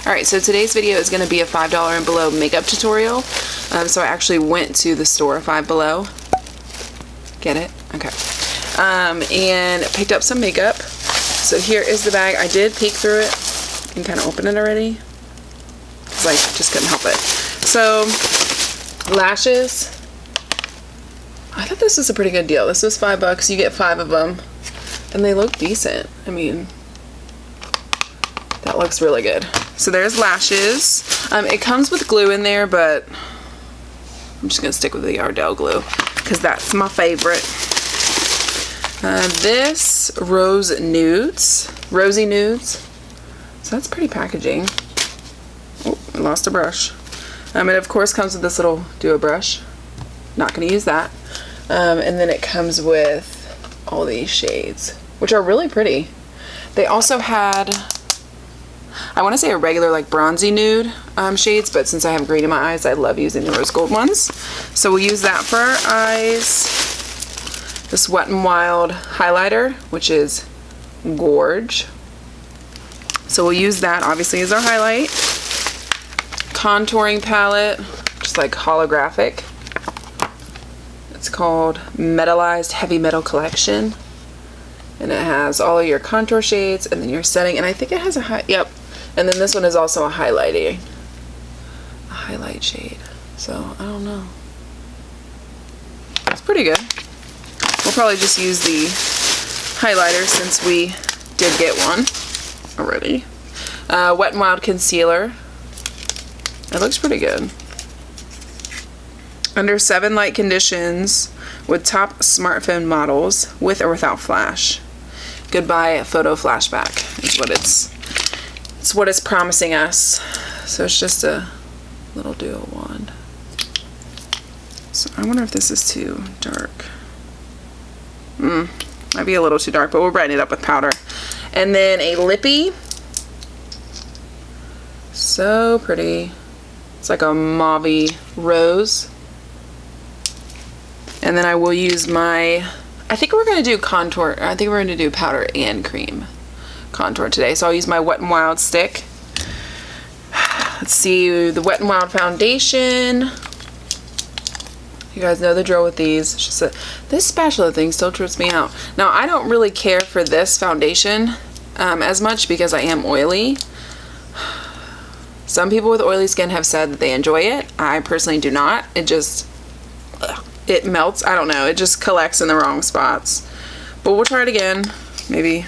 Alright, so today's video is going to be a $5 and below makeup tutorial. So I actually went to the store, Five Below. Get it? Okay. And picked up some makeup. So here is the bag. I did peek through it. You can kind of open it already. Because I just couldn't help it. So, lashes. I thought this was a pretty good deal. This was $5. You get 5 of them. And they look decent. I mean, that looks really good. So there's lashes. It comes with glue in there, but I'm just going to stick with the Ardell glue because that's my favorite. This Rosy Nudes. So that's pretty packaging. Oh, I lost a brush. It of course comes with this little duo brush. Not going to use that. And then it comes with all these shades, which are really pretty. They also had, I want to say a regular like bronzy nude shades, but since I have green in my eyes, I love using the rose gold ones. So we'll use that for our eyes. This Wet n Wild highlighter, which is gorge. So we'll use that obviously as our highlight. Contouring palette, just like holographic. It's called Metallized Heavy Metal Collection. And it has all of your contour shades and then your setting. And I think it has a yep. And then this one is also a highlight shade. So, I don't know. It's pretty good. We'll probably just use the highlighter since we did get one already. Wet n Wild concealer. It looks pretty good. Under 7 light conditions with top smartphone models with or without flash. Goodbye photo flashback is what it's what it's promising us. So it's just a little duo wand. So I wonder if this is too dark. Might be a little too dark, but we'll brighten it up with powder. And then a lippy. So pretty. It's like a mauve rose. And then I will use my, I think we're going to do contour, I think we're going to do powder and cream contour today. So I'll use my Wet n Wild stick. Let's see, the Wet n Wild foundation. You guys know the drill with these. It's just this spatula thing still trips me out. Now, I don't really care for this foundation as much because I am oily. Some people with oily skin have said that they enjoy it. I personally do not. It just, it melts. I don't know. It just collects in the wrong spots. But we'll try it again. Maybe,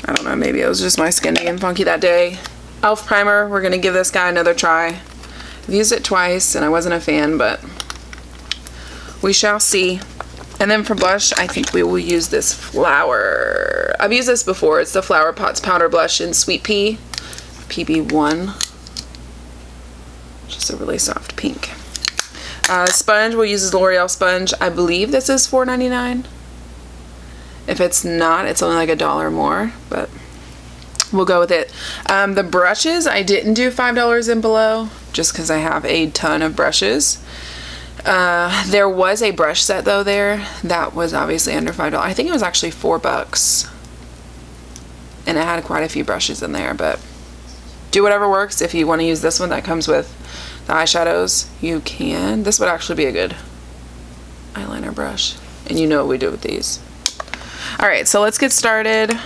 I don't know. Maybe it was just my skin being funky that day. e.l.f. primer. We're going to give this guy another try. I've used it twice and I wasn't a fan, but we shall see. And then for blush, I think we will use this Flower. I've used this before. It's the Flower Pots Powder Blush in Sweet Pea. PB1. Just a really soft pink. Sponge, we'll use this L'Oreal sponge. I believe this is $4.99. If it's not, it's only like $1 more, but we'll go with it. The brushes, I didn't do $5 and below, just because I have a ton of brushes. There was a brush set though there that was obviously under $5. I think it was actually $4. And it had quite a few brushes in there, but do whatever works. If you want to use this one that comes with the eyeshadows, you can. This would actually be a good eyeliner brush. And you know what we do with these. Alright, so let's get started.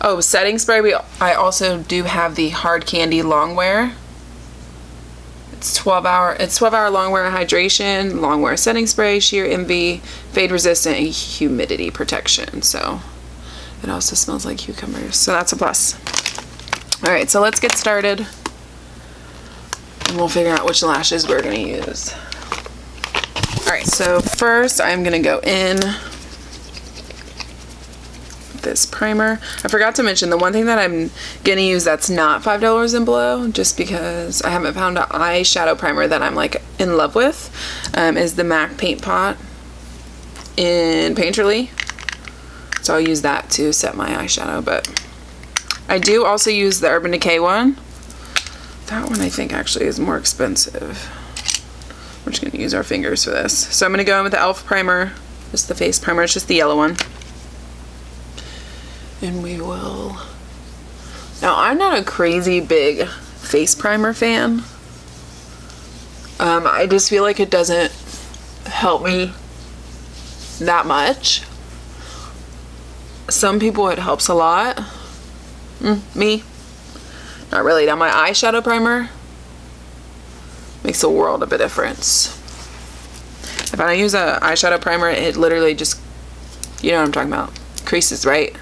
Oh, setting spray. I also do have the Hard Candy Longwear. It's 12 hour longwear hydration, longwear setting spray, sheer envy, fade resistant, and humidity protection. So it also smells like cucumbers. So that's a plus. Alright, so let's get started. And we'll figure out which lashes we're going to use. Alright, so first I'm going to go in with this primer. I forgot to mention the one thing that I'm going to use that's not $5 and below, just because I haven't found an eyeshadow primer that I'm like in love with, is the MAC Paint Pot in Painterly. So I'll use that to set my eyeshadow, but I do also use the Urban Decay one. That one I think actually is more expensive. We're just going to use our fingers for this. So I'm going to go in with the e.l.f. primer, just the face primer. It's just the yellow one. And we will... Now, I'm not a crazy big face primer fan. I just feel like it doesn't help me that much. Some people it helps a lot. Me, not really. Now my eyeshadow primer makes a world of a difference. If I don't use an eyeshadow primer, it literally just, you know what I'm talking about, creases right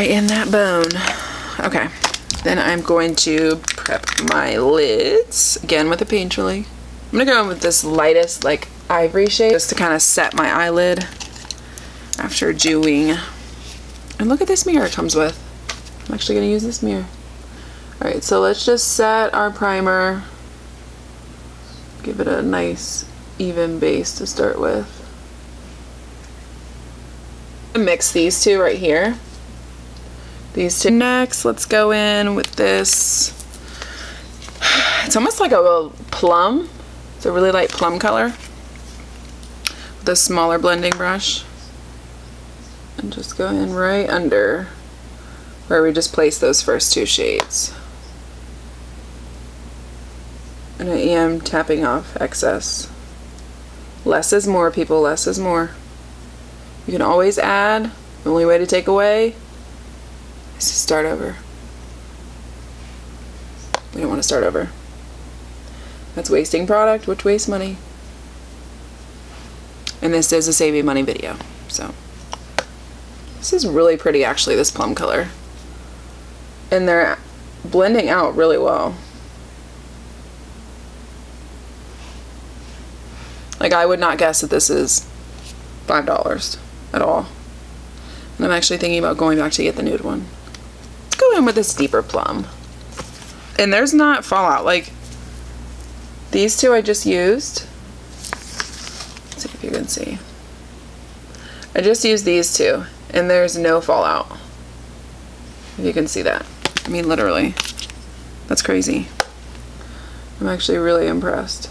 in that bone. Okay, then I'm going to prep my lids again with a Painterly. I'm gonna go in with this lightest like ivory shade just to kind of set my eyelid after dewing. And look at this mirror it comes with. I'm actually gonna use this mirror. Alright, so let's just set our primer. Give it a nice even base to start with. Mix these two right here. These two. Next, let's go in with this. It's almost like a plum. It's a really light plum color. With a smaller blending brush. And just go in right under where we just placed those first two shades. And I am tapping off excess. Less is more, people, less is more. You can always add. The only way to take away is to start over. We don't want to start over. That's wasting product, which wastes money. And this is a saving money video, so. This is really pretty actually, this plum color. And they're blending out really well. Like, I would not guess that this is $5 at all. And I'm actually thinking about going back to get the nude one. Let's go in with this deeper plum. And there's not fallout. Like, these two I just used. Let's see if you can see. I just used these two, and there's no fallout. If you can see that. I mean, literally. That's crazy. I'm actually really impressed.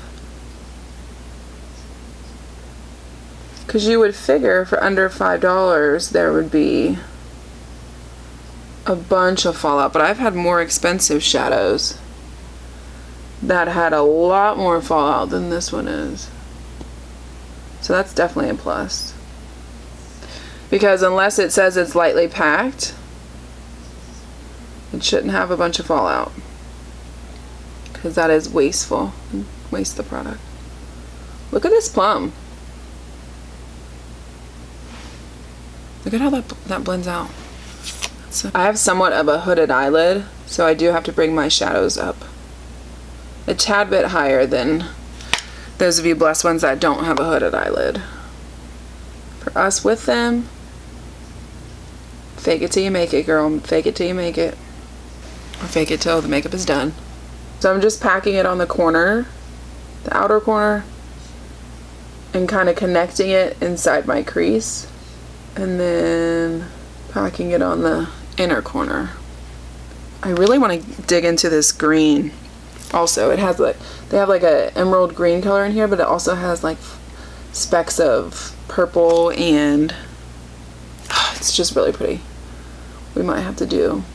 Because you would figure for under $5 there would be a bunch of fallout, but I've had more expensive shadows that had a lot more fallout than this one is. So that's definitely a plus. Because unless it says it's lightly packed, it shouldn't have a bunch of fallout. Because that is wasteful and waste the product. Look at this plum. Look at how that blends out. I have somewhat of a hooded eyelid, so I do have to bring my shadows up a tad bit higher than those of you blessed ones that don't have a hooded eyelid. For us with them, fake it till you make it, girl. Fake it till you make it. Or fake it till the makeup is done. So I'm just packing it on the corner, the outer corner, and kind of connecting it inside my crease. And then packing it on the inner corner. I really want to dig into this green. Also, it has like, they have like a emerald green color in here, but it also has like specks of purple, and it's just really pretty. We might have to do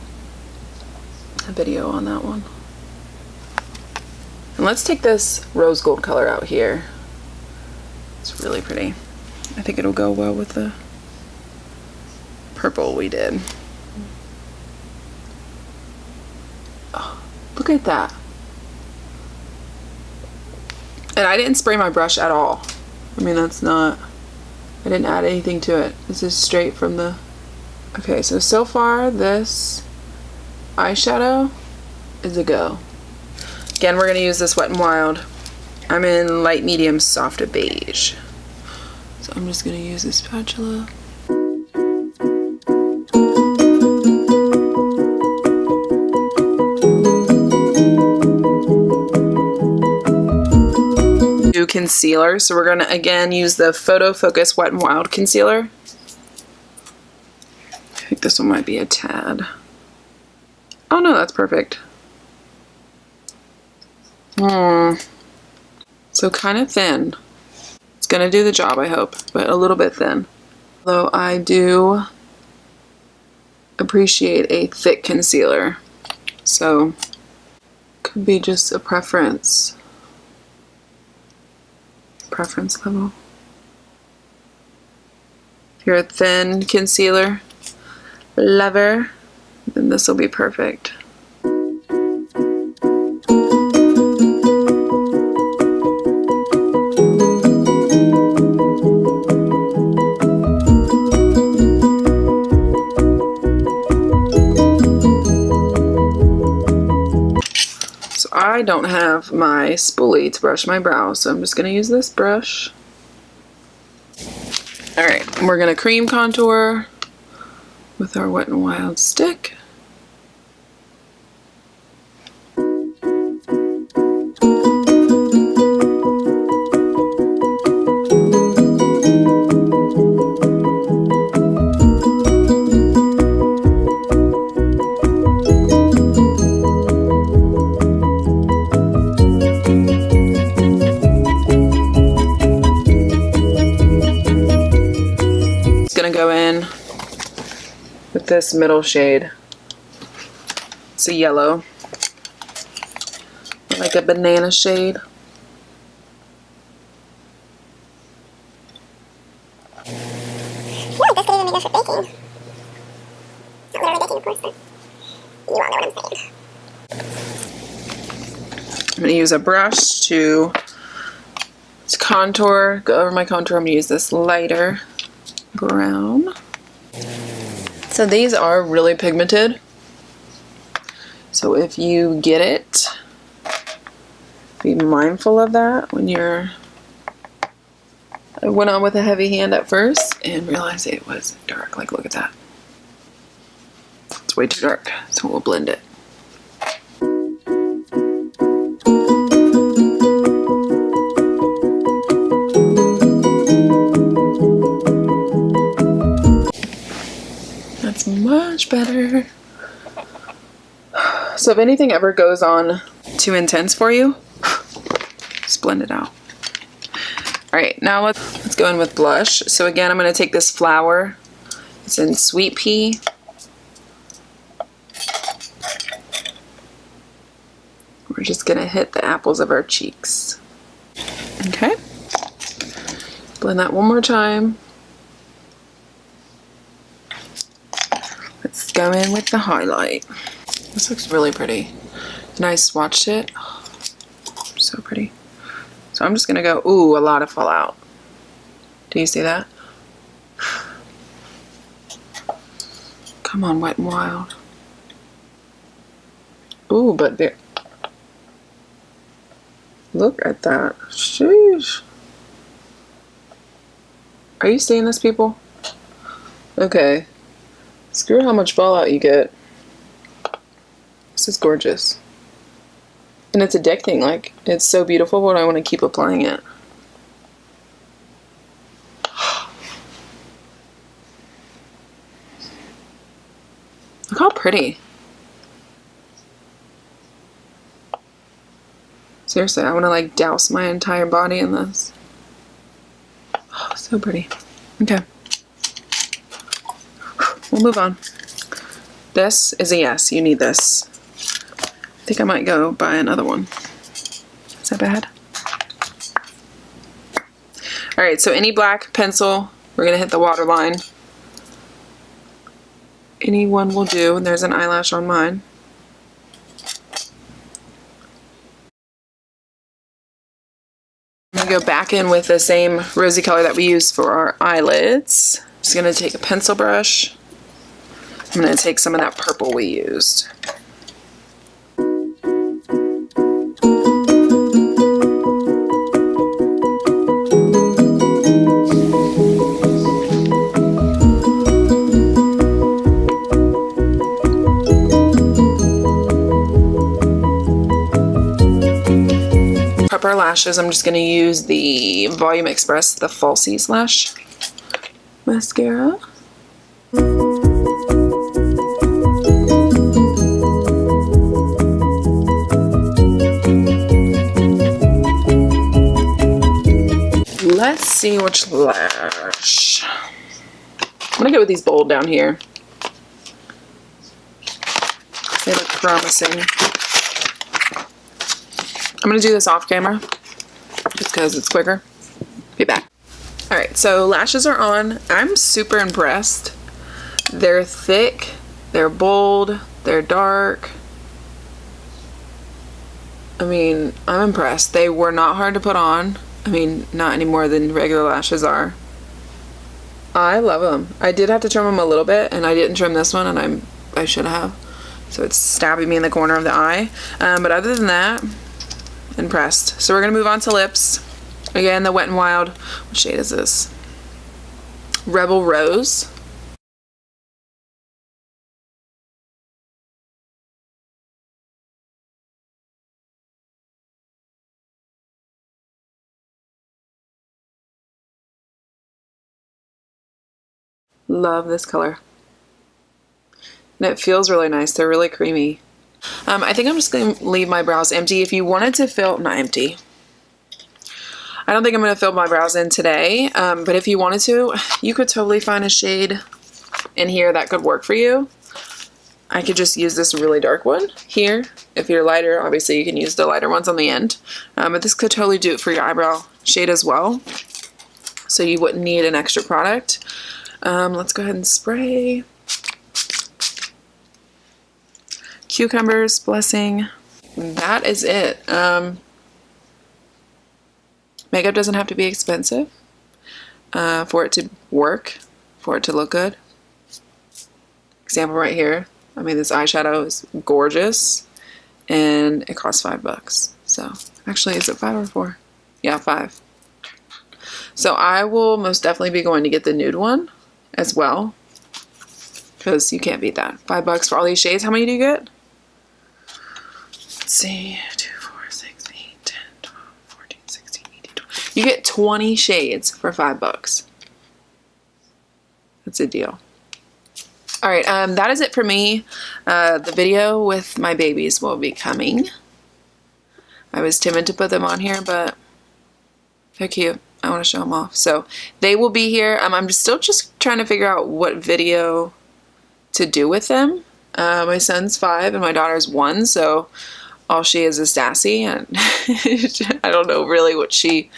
a video on that one. And let's take this rose gold color out here. It's really pretty. I think it'll go well with the purple we did. Oh, look at that. And I didn't spray my brush at all. I mean, that's not, I didn't add anything to it. This is straight from the, okay, so far this eyeshadow is a go. Again, we're gonna use this Wet n Wild. I'm in light medium soft beige. So I'm just gonna use this spatula. Concealer, so we're going to again use the Photo Focus Wet n Wild concealer. I think this one might be a tad. Oh no, that's perfect. So kind of thin. It's going to do the job, I hope, but a little bit thin. Although I do appreciate a thick concealer. So, could be just a preference level. If you're a thin concealer lover, then this will be perfect. I don't have my spoolie to brush my brows, so I'm just going to use this brush. Alright, we're going to cream contour with our Wet n Wild stick. Go in with this middle shade. It's a yellow, like a banana shade. Well, this could even be good for baking. Not literally baking, of course, but you all know what I'm saying. I'm going to use a brush to contour, go over my contour. I'm going to use this lighter brown. So these are really pigmented. So if you get it, be mindful of that when you're... I went on with a heavy hand at first and realized it was dark. Like, look at that. It's way too dark, so we'll blend it. That's much better. So if anything ever goes on too intense for you, just blend it out. Alright, now let's go in with blush. So again, I'm going to take this flower. It's in Sweet Pea. We're just going to hit the apples of our cheeks. Okay. Blend that one more time. Let's go in with the highlight. This looks really pretty. And I swatched it. Oh, so pretty. So I'm just going to go, ooh, a lot of fallout. Do you see that? Come on, Wet n Wild. Ooh, but there. Look at that. Sheesh. Are you seeing this, people? Okay. Screw how much fallout you get. This is gorgeous. And it's addicting. Like, it's so beautiful, but I want to keep applying it. Look how pretty. Seriously, I want to like douse my entire body in this. Oh, so pretty. Okay. We'll move on. This is a yes. You need this. I think I might go buy another one. Is that bad? Alright, so any black pencil, we're going to hit the waterline. Any one will do, and there's an eyelash on mine. I'm going to go back in with the same rosy color that we used for our eyelids. Just going to take a pencil brush. I'm going to take some of that purple we used. Prep our lashes. I'm just going to use the Volume Express, the Falsies Lash Mascara. Let's see which lash. I'm gonna go with these bold down here. They look promising. I'm going to do this off camera just because it's quicker. Be back. Alright, so lashes are on. I'm super impressed. They're thick, they're bold, they're dark. I mean, I'm impressed. They were not hard to put on. I mean, not any more than regular lashes are. I love them. I did have to trim them a little bit, and I didn't trim this one, and I should have. So it's stabbing me in the corner of the eye. But other than that, impressed. So we're going to move on to lips. Again, the Wet n Wild. What shade is this? Rebel Rose. Love this color. And it feels really nice. They're really creamy. I think I'm just going to leave my brows empty. If you wanted to fill, not empty. I don't think I'm going to fill my brows in today, but if you wanted to, you could totally find a shade in here that could work for you. I could just use this really dark one here. If you're lighter, obviously you can use the lighter ones on the end, but this could totally do it for your eyebrow shade as well, so you wouldn't need an extra product. Let's go ahead and spray. Cucumbers, Blessing. That is it. Makeup doesn't have to be expensive for it to work, for it to look good. Example right here. I mean, this eyeshadow is gorgeous, and it costs $5. So, actually, is it 5 or 4? Yeah, 5. So I will most definitely be going to get the nude one as well, because you can't beat that. $5 for all these shades. How many do you get? Let's see. 2, 4, 6, 8, 10, 12, 14, 16, 18, 20. You get 20 shades for $5. That's a deal. Alright, that is it for me. The video with my babies will be coming. I was timid to put them on here, but they're cute. I want to show them off. So they will be here. I'm still just trying to figure out what video to do with them. My son's 5 and my daughter's 1, so all she is sassy, and I don't know really what she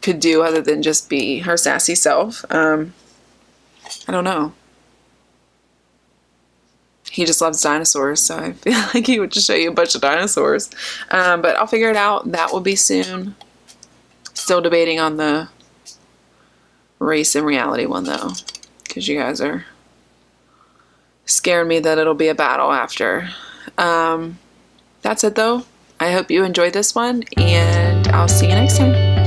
could do other than just be her sassy self. I don't know. He just loves dinosaurs, so I feel like he would just show you a bunch of dinosaurs. But I'll figure it out. That will be soon. Still debating on the race and reality one, though, because you guys are scaring me that it'll be a battle after. That's it, though. I hope you enjoyed this one, and I'll see you next time.